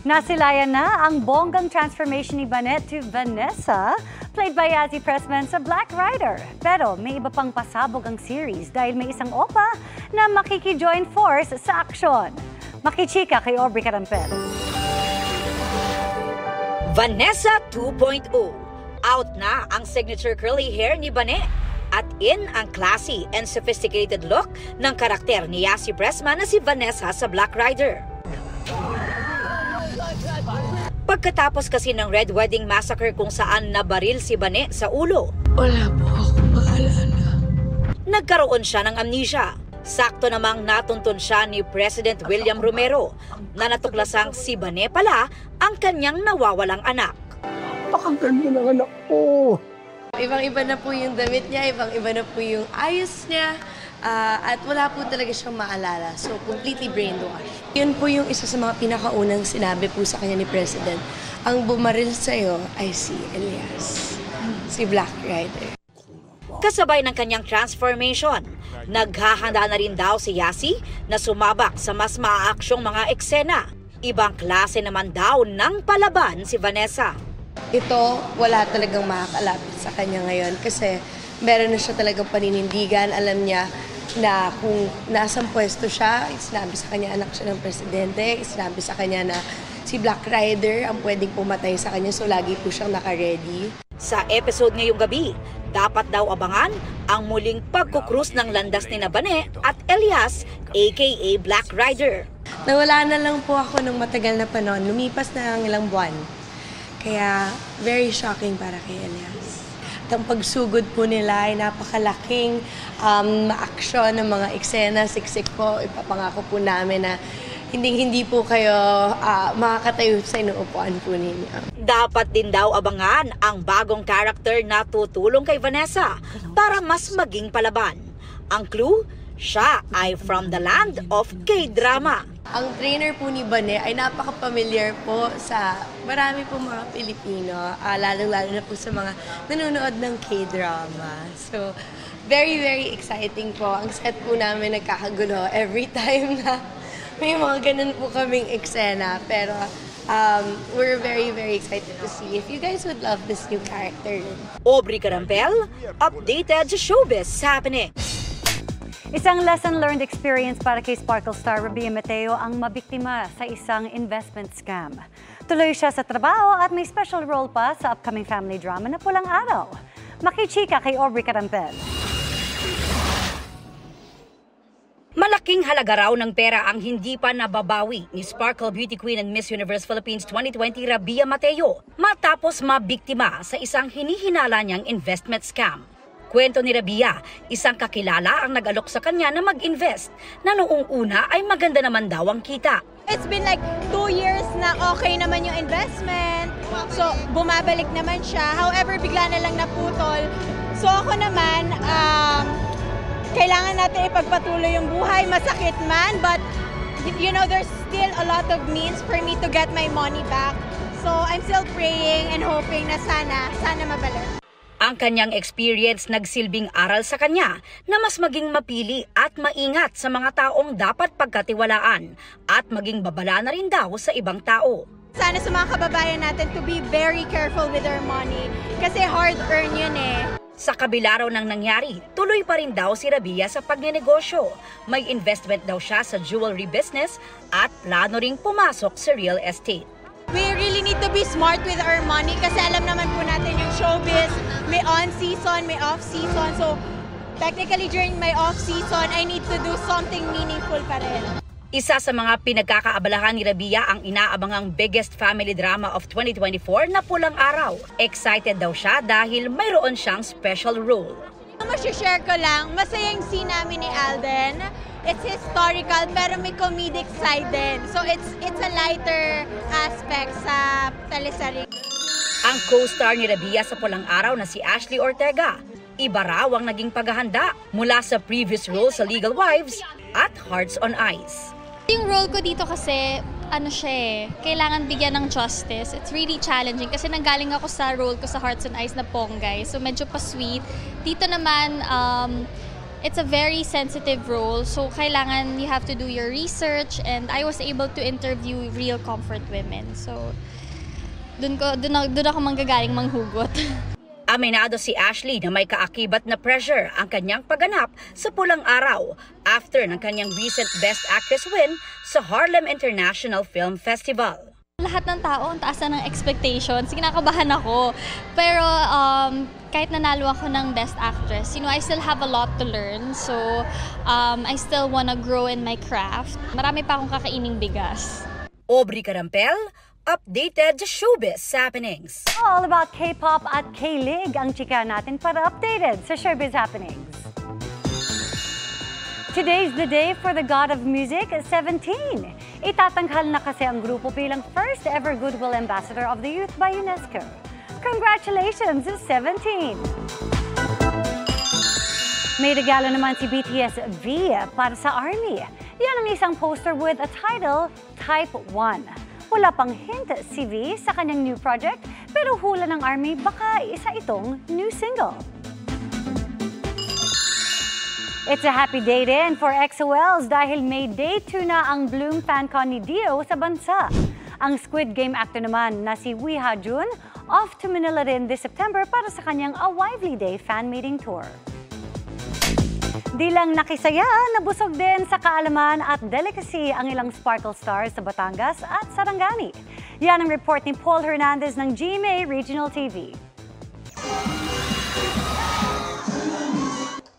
Nasilayan na ang bonggang transformation ni Banet to Vanessa, played by Yazzie Pressman sa Black Rider. Pero may iba pang pasabog ang series dahil may isang opa na makiki-join force sa aksyon. Makichika kay Aubrey Carampel. Vanessa 2.0. Out na ang signature curly hair ni Banet. At in ang classy and sophisticated look ng karakter ni Yazzie Pressman na si Vanessa sa Black Rider. Pagkatapos kasi ng Red Wedding Massacre kung saan nabaril si Banet sa ulo, wala po akong maalala. Nagkaroon siya ng amnesia. Sakto namang natuntun siya ni President William Romero na natuklasang si Banet pala ang kanyang nawawalang anak. Pakaganda ng anak ko. Ibang-iba na po yung damit niya, ibang-iba na po yung ayos niya. At wala po talaga siyang maalala. So, completely brainwashed. Yun po yung isa sa mga pinakaunang sinabi po sa kanya ni President. Ang bumaril sa'yo ay si Elias, si Black Rider. Kasabay ng kanyang transformation, naghahanda na rin daw si Yazzie na sumabak sa mas maaaksyong mga eksena. Ibang klase naman daw ng palaban si Vanessa. Ito, wala talagang makakalapit sa kanya ngayon kasi meron na siya talagang paninindigan. Alam niya na kung nasang pwesto siya, sinabi sa kanya anak siya ng presidente, sinabi sa kanya na si Black Rider ang pwedeng pumatay sa kanya, so lagi po siyang naka-ready. Sa episode ngayong gabi, dapat daw abangan ang muling pagkukrus ng landas ni Banet at Elias aka Black Rider. Nawala na lang po ako ng matagal na panahon, lumipas na ang ilang buwan. Kaya very shocking para kay Elias. At ang pagsugod po nila ay napakalaking aksyon ng mga eksena, siksik po. Ipapangako po namin na hindi po kayo makakatayo sa inuupuan po ninyo. Dapat din daw abangan ang bagong character na tutulong kay Vanessa para mas maging palaban. Ang clue, siya ay from the land of K-drama. Ang trainer po ni Banet ay napaka-familiar po sa marami po mga Pilipino, lalo-lalo na po sa mga nanonood ng K-drama. So, very, very exciting po. Ang set po namin nagkakagulo every time na may mga ganun po kaming eksena. Pero we're very, very excited to see if you guys would love this new character. Aubrey Carampel, updated sa Showbiz Happening. Isang lesson-learned experience para kay Sparkle star Rabia Mateo ang mabiktima sa isang investment scam. Tuloy siya sa trabaho at may special role pa sa upcoming family drama na Pulang Araw. Makichika kay Aubrey Carampel. Malaking halaga raw ng pera ang hindi pa nababawi ni Sparkle Beauty Queen and Miss Universe Philippines 2020 Rabia Mateo matapos mabiktima sa isang hinihinala niyang investment scam. Kwento ni Rabia, isang kakilala ang nag-alok sa kanya na mag-invest na noong una ay maganda naman daw ang kita. It's been like 2 years na okay naman yung investment. So, bumabalik naman siya. However, bigla na lang naputol. So, ako naman, kailangan natin ipagpatuloy yung buhay. Masakit man, but you know, there's still a lot of means for me to get my money back. So, I'm still praying and hoping na sana mabalik. Ang kanyang experience nagsilbing aral sa kanya na mas maging mapili at maingat sa mga taong dapat pagkatiwalaan at maging babala na rin daw sa ibang tao. Sana sa mga kababayan natin to be very careful with their money kasi hard-earned yun eh. Sa kabila raw ng nangyari, tuloy pa rin daw si Rabia sa pagnenegosyo. May investment daw siya sa jewelry business at plano ring pumasok sa real estate. We really need to be smart with our money kasi alam naman po natin yung showbiz, may on-season, may off-season. So, technically during my off-season, I need to do something meaningful pa rin. Isa sa mga pinagkakaabalahan ni Rabia ang inaabangang biggest family drama of 2024 na Pulang Araw. Excited daw siya dahil mayroon siyang special role. Share ko lang, masayang scene namin ni Alden. It's historical pero may comedic side din. So it's a lighter aspect sa teleserye. Ang co-star ni Rabia sa Pulang Araw na si Ashley Ortega, iba raw ang naging paghahanda mula sa previous role sa Legal Wives at Hearts on Ice. Yung role ko dito kasi, kailangan bigyan ng justice. It's really challenging kasi nanggaling ako sa role ko sa Hearts on Ice na Ponggay. So medyo pa-sweet. Dito naman, it's a very sensitive role. So kailangan you have to do your research, and I was able to interview real comfort women. So dun ako manggagaling manghugot. Aminado si Ashley na may kaakibat na pressure ang kanyang pagganap sa Pulang Araw after ng kanyang recent Best Actress win sa Harlem International Film Festival. Lahat ng tao, ang taas na ng expectations, kinakabahan ako. Pero kahit nanalo ako ng Best Actress, I still have a lot to learn. So I still wanna grow in my craft. Marami pa akong kakaining bigas. Aubrey Carampel, updated sa showbiz happenings. All about K-pop at K-Lig ang chika natin para updated sa showbiz happenings. Today's the day for the God of Music, 17. Itatanghal na kasi ang grupo bilang first ever Goodwill Ambassador of the Youth by UNESCO. Congratulations, 17! May regalo naman si BTS V para sa ARMY. Yan ang isang poster with a title, Type 1. Wala pang hint si V sa kanyang new project, pero hula ng ARMY baka isa itong new single. It's a happy day din for EXO-Ls dahil may day 2 na ang Bloom FanCon ni Dio sa bansa. Ang Squid Game actor naman na si Wee Ha-jun off to Manila rin this September para sa kanyang A Wively Day fan meeting tour. Di lang nakisaya, nabusog din sa kaalaman at delicacy ang ilang sparkle stars sa Batangas at Sarangani. Yan ang report ni Paul Hernandez ng GMA Regional TV.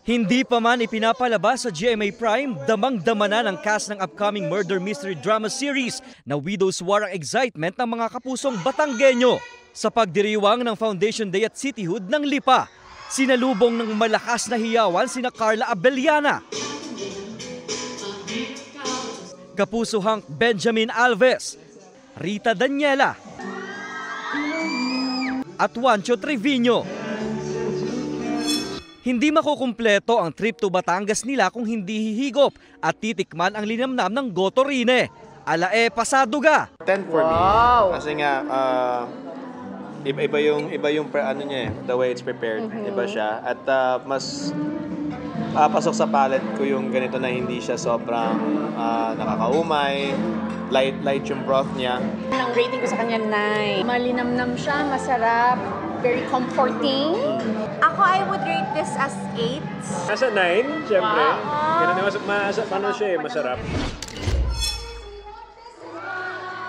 Hindi pa man ipinapalabas sa GMA Prime, damang-dama na ng cast ng upcoming murder mystery drama series na Widow's War ang excitement ng mga kapusong Batanggenyo. Sa pagdiriwang ng Foundation Day at Cityhood ng Lipa, sinalubong ng malakas na hiyawan sina Carla Abellana, Kapuso Hank Benjamin Alves, Rita Daniela, at Juancho Trevino. Hindi makukumpleto ang trip to Batangas nila kung hindi hihigop at titikman ang linamnam ng goto rine. Alae pasaduga. 10 for me. Kasi nga iba yung ano niya, the way it's prepared. Iba siya at mas pasok sa palate ko yung ganito na hindi siya sobrang nakakaumay. Light yung broth niya. Ang rating ko sa kanya 9. Malinamnam siya, masarap, very comforting. Ako, I would rate this as 8. Nasa 9, syempre. Ganun siya masarap.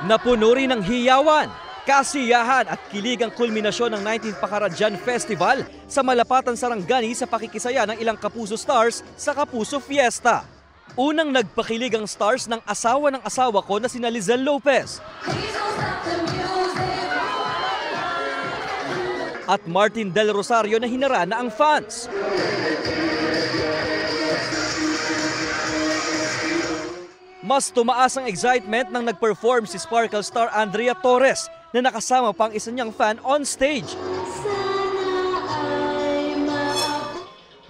Napuno rin ng hiyawan, kasiyahan at kilig ang kulminasyon ng 19th Pakaradyan Festival sa Malapatan, Sarangani sa pakikisaya ng ilang Kapuso stars sa Kapuso Fiesta. Unang nagpakilig ang stars ng asawa ko na sina Lizelle Lopez at Martin Del Rosario na hinarana ang fans. Mas tumaas ang excitement nang nag-perform si Sparkle star Andrea Torres na nakasama pang isa niyang fan on stage.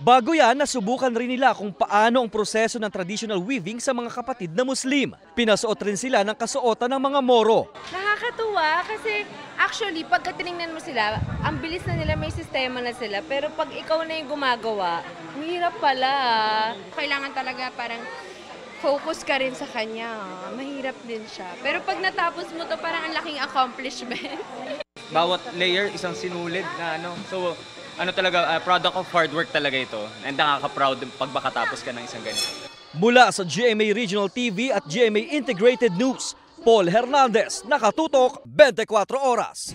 Bago yan, nasubukan rin nila kung paano ang proseso ng traditional weaving sa mga kapatid na Muslim. Pinasuot rin sila ng kasuotan ng mga Moro. Nakakatuwa kasi actually pagka tinignan mo sila, ang bilis na nila, may sistema na sila. Pero pag ikaw na yung gumagawa, mahirap pala. Kailangan talaga parang focus ka rin sa kanya. Mahirap din siya. Pero pag natapos mo to, parang ang laking accomplishment. Bawat layer isang sinulid na so talaga, product of hard work talaga ito. And nakaka-proud pag makatapos ka ng isang ganito. Mula sa GMA Regional TV at GMA Integrated News, Paul Hernandez, nakatutok 24 oras.